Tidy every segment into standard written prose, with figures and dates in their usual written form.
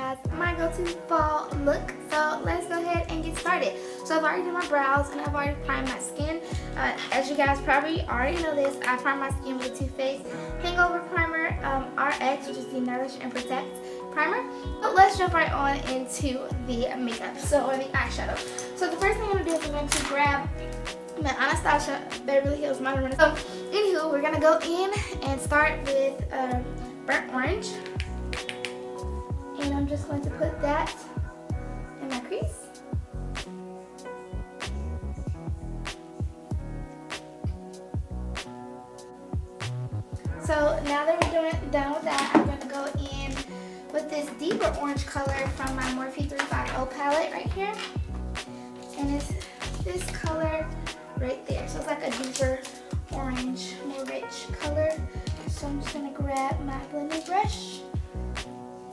guys my go-to fall look. So let's go ahead and get started. So I've already done my brows and I've already primed my skin. As you guys probably already know this, I primed my skin with the Too Faced Hangover Primer RX, which is the Nourish and Protect primer. But let's jump right on into the makeup, or the eyeshadow. So the first thing I'm going to do is I'm going to grab my Anastasia Beverly Hills Modern Renaissance. So anywho, we're going to go in and start with burnt orange. And I'm just going to put that in my crease. So now that we're done with that, I'm going to go in with this deeper orange color from my Morphe 350 palette right here. And it's this color right there. So it's like a deeper orange, more rich color. So I'm just going to grab my blending brush,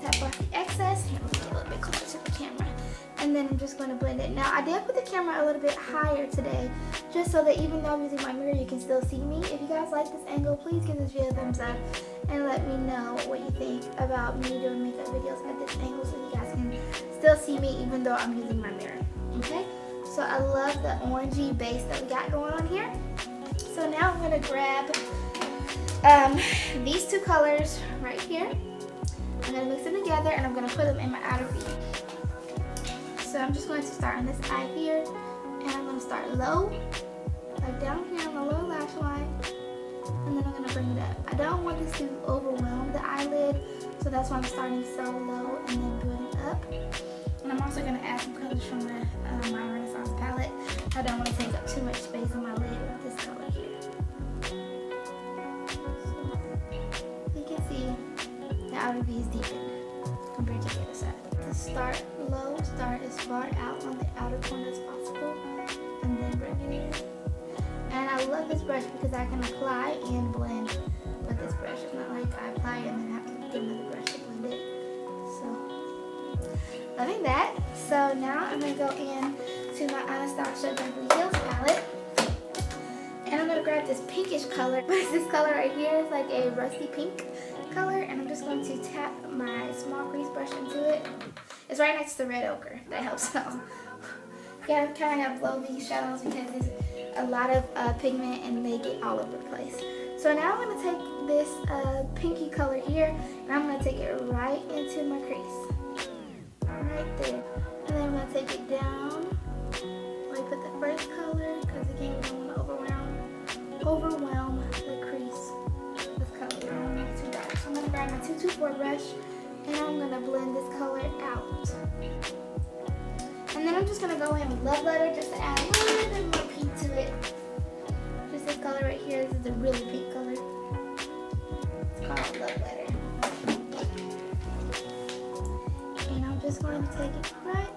tap off the excess. Here, let me get a little bit closer to the camera. And then I'm just going to blend it. Now, I did put the camera a little bit higher today, just so that even though I'm using my mirror, you can still see me. If you guys like this angle, please give this video a thumbs up and let me know what you think about me doing makeup videos at this angle so you guys can still see me even though I'm using my mirror. Okay? So I love the orangey base that we got going on here. So now I'm going to grab these two colors right here. I'm going to mix them together and I'm going to put them in my outer V. So I'm just going to start on this eye here, and I'm going to start low, like down here on the lower lash line, and then I'm going to bring it up. I don't want this to overwhelm the eyelid, so that's why I'm starting so low and then building up. And I'm also going to add some colors from the my Renaissance palette. I don't want to take up too much space on my lid with this color here. So you can see the outer V is deepened compared to the other side. To start low, start as far out on the outer corner as possible, and then bring it in. And I love this brush because I can apply and blend with this brush. It's not like I apply and then have to get another brush to blend it. So, loving that. So now I'm going to go in to my Anastasia Beverly Hills palette. And I'm going to grab this pinkish color. But this color right here is like a rusty pink color. And I'm just going to tap my small crease brush into it. It's right next to red ochre. That helps out. You gotta kind of blow these shadows because there's a lot of pigment and they get all over the place. So now I'm going to take this pinky color here and I'm going to take it right into my crease. Right there. And then I'm going to take it down. Like with the first color because again we don't want to overwhelm the crease. This color, we don't want to make it too dark. So I'm going to grab my 224 brush and I'm going to blend this color out. And then I'm just going to go in with Love Letter just to add a little bit more pink to it. Just this color right here. This is a really pink color. It's called Love Letter. And I'm just going to take it right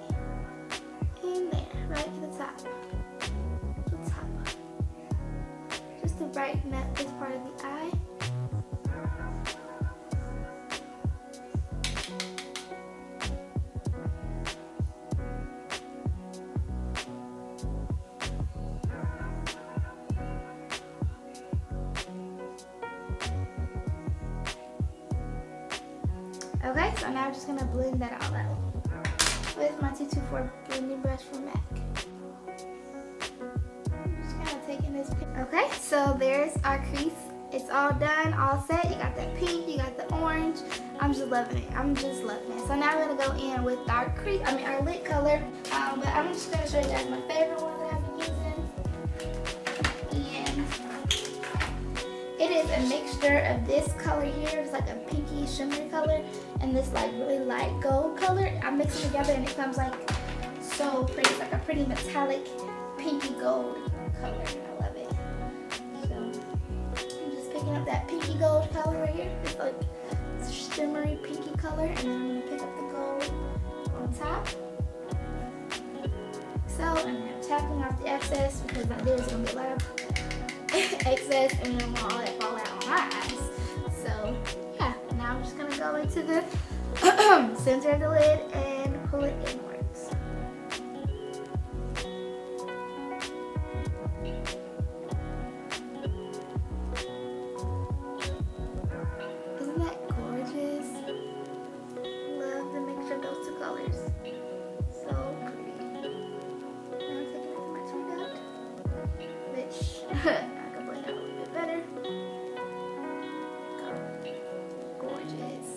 in there, right to the top. The top. Just to brighten up this part of the eye. Okay, so now I'm just going to blend that all out with my 224 blending brush from MAC. I'm just kind of taking this. Okay, so there's our crease. It's all done, all set. You got that pink, you got the orange. I'm just loving it. I'm just loving it. So now I'm going to go in with our our lip color. But I'm just going to show you guys my favorite one that I've been using. It is a mixture of this color here. It's like a pinky shimmery color and this like really light gold color. I mix them together and it comes like so pretty. It's like a pretty metallic pinky gold color. I love it. So I'm just picking up that pinky gold color right here. It's like shimmery pinky color, and then I'm going to pick up the gold on top. So I'm tapping off the excess because there's going to be a lot of excess and we don't want all that fall out on my eyes. So yeah, now I'm just going to go into the center of the lid and pull it inwards. Isn't that gorgeous? Love the mixture of those I can blend it out a little bit better. Gorgeous.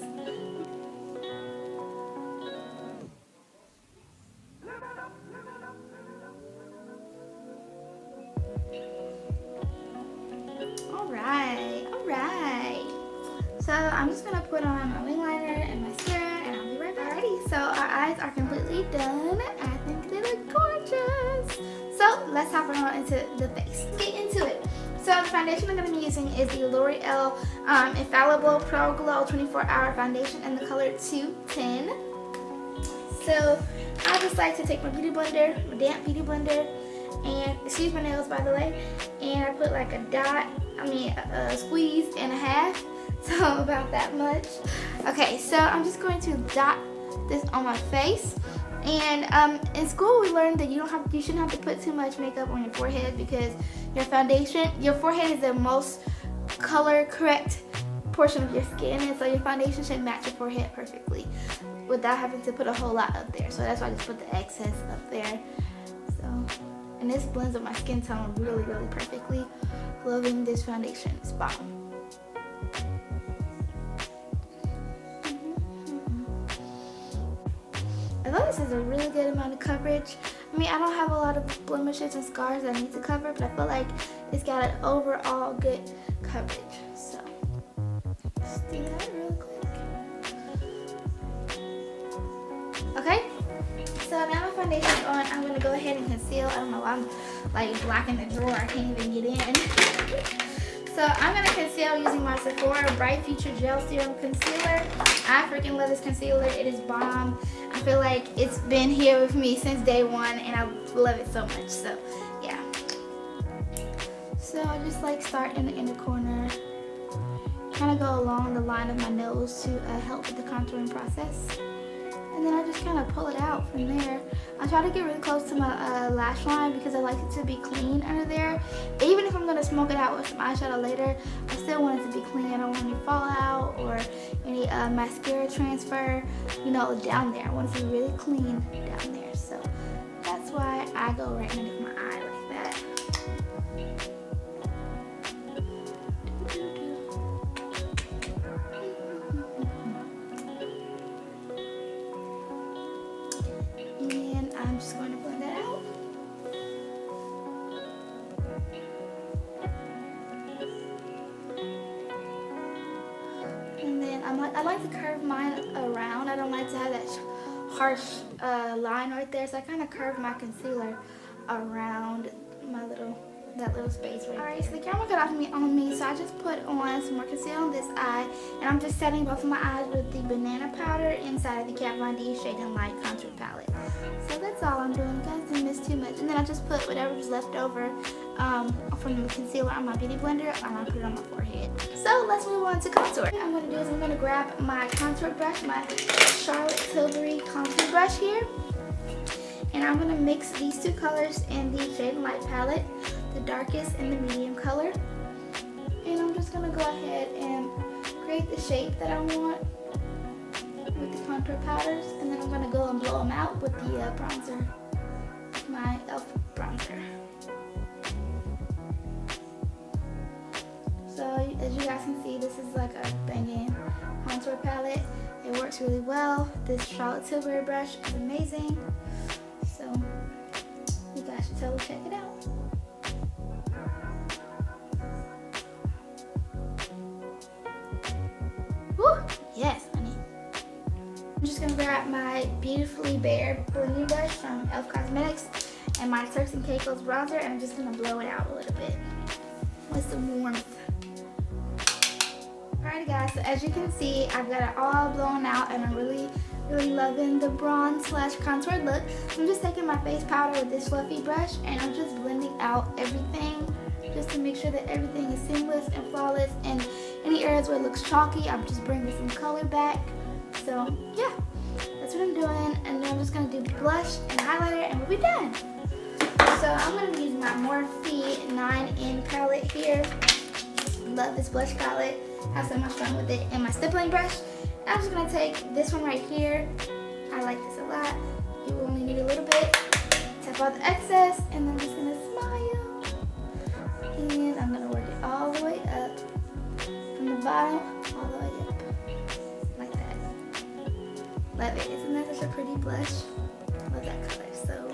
Alright, alright. So I'm just gonna put on my wing liner and mascara and I'll be right back. Alrighty, so our eyes are completely done. I think they look gorgeous. So let's hop on into the face. Let's get into it. So the foundation I'm gonna be using is the L'Oreal Infallible Pro Glow 24-Hour Foundation in the color 210. So I just like to take my beauty blender, my damp beauty blender, and excuse my nails by the way, and I put like a squeeze and a half, so about that much. Okay, so I'm just going to dot this on my face. And in school we learned that you shouldn't have to put too much makeup on your forehead because your forehead is the most color correct portion of your skin, and so your foundation should match your forehead perfectly without having to put a whole lot up there. So that's why I just put the excess up there. So, and this blends with my skin tone really, really perfectly. Loving this foundation. It's bomb. I thought this is a really good amount of coverage. I mean, I don't have a lot of blemishes and scars that I need to cover, but I feel like it's got an overall good coverage. So, let's do that real quick. Okay, so now my foundation's on. I'm going to go ahead and conceal. I don't know why I'm like blocking the drawer. I can't even get in. So I'm going to conceal using my Sephora Bright Future Gel Serum Concealer. I freaking love this concealer. It is bomb. I feel like it's been here with me since day one and I love it so much. So yeah. So I just like start in the inner corner. Kind of go along the line of my nose to help with the contouring process. And then I just kind of pull it out from there. I try to get really close to my lash line because I like it to be clean under there. Even if I'm going to smoke it out with some eyeshadow later, I still want it to be clean. I don't want any fallout or any mascara transfer, down there. I want it to be really clean down there. So that's why I go right underneath my eye like that. I'm just going to blend that out. And then I like to curve mine around. I don't like to have that harsh line right there, so I kind of curve my concealer around that little space right there. Alright, so the camera got off on me, so I just put on some more concealer on this eye, and I'm just setting both of my eyes with the banana powder inside of the Kat Von D Shade and Light Contour Palette. So that's all I'm doing. You guys didn't miss too much. And then I just put whatever was left over from the concealer on my beauty blender, and I put it on my forehead. So let's move on to contour. What I'm going to do is I'm going to grab my contour brush, my Charlotte Tilbury contour brush here, and I'm going to mix these two colors in the Shade and Light palette, the darkest and the medium color. And I'm just going to go ahead and create the shape that I want with the contour powders, and then I'm going to go and blow them out with the bronzer, my e.l.f. bronzer. So as you guys can see, this is like a banging contour palette. It works really well. This Charlotte Tilbury brush is amazing. So you guys should totally check it out. Woo! Yes, honey. I'm just gonna grab my Beautifully Bare blending brush from e.l.f. Cosmetics and my Turks and Caicos bronzer, and I'm just gonna blow it out a little bit with some warmth. Alright guys, so as you can see, I've got it all blown out, and I'm really loving the bronze / contour look. So I'm just taking my face powder with this fluffy brush, and I'm just blending out everything just to make sure that everything is seamless and flawless, and any areas where it looks chalky, I'm just bringing some color back. So yeah, that's what I'm doing, and then I'm just going to do blush and highlighter, and we'll be done. So I'm going to be using my Morphe 9N palette here. Love this blush palette. Have so much fun with it. And my stippling brush. I'm just going to take this one right here. I like this a lot. You only need a little bit. Tap out the excess, and then I'm just going to smile. such a pretty blush. Love that color. So,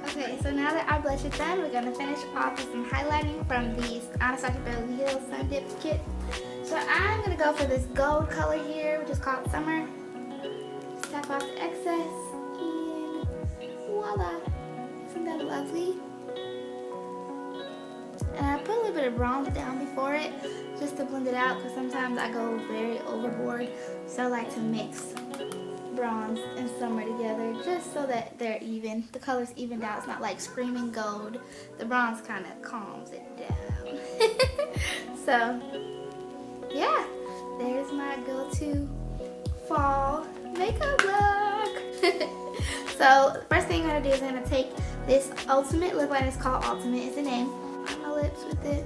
okay, so now that our blush is done, we're gonna finish off with some highlighting from the Anastasia Beverly Hills Sun Dip Kit. So I'm gonna go for this gold color here, which is called Summer. Just tap off the excess, and voila! Isn't that lovely? And I put a little bit of bronze down before it, just to blend it out, because sometimes I go very overboard. So I like to mix bronze and summer together, just so that they're even. The colors evened out. It's not like screaming gold. The bronze kind of calms it down. So, yeah, there's my go-to fall makeup look. So, the first thing I'm going to do is I'm going to take this Ultimate lip liner. It's called Ultimate, is the name. On my lips with it.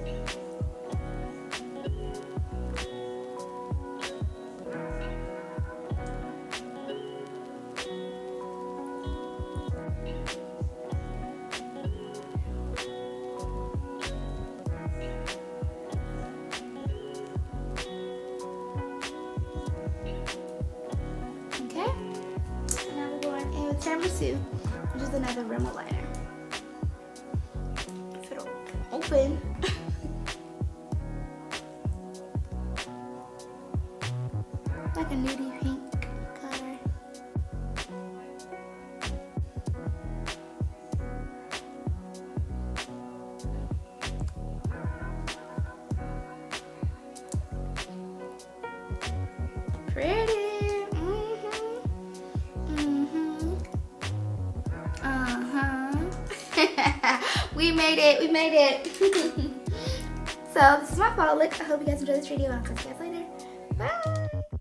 Okay, now we're going in with Tiramisu, which is another rimel liner. If it'll open. Like a nudie pink color. Pretty. We made it. So this is my fall look. I hope you guys enjoyed this video, and I'll see you guys later. Bye.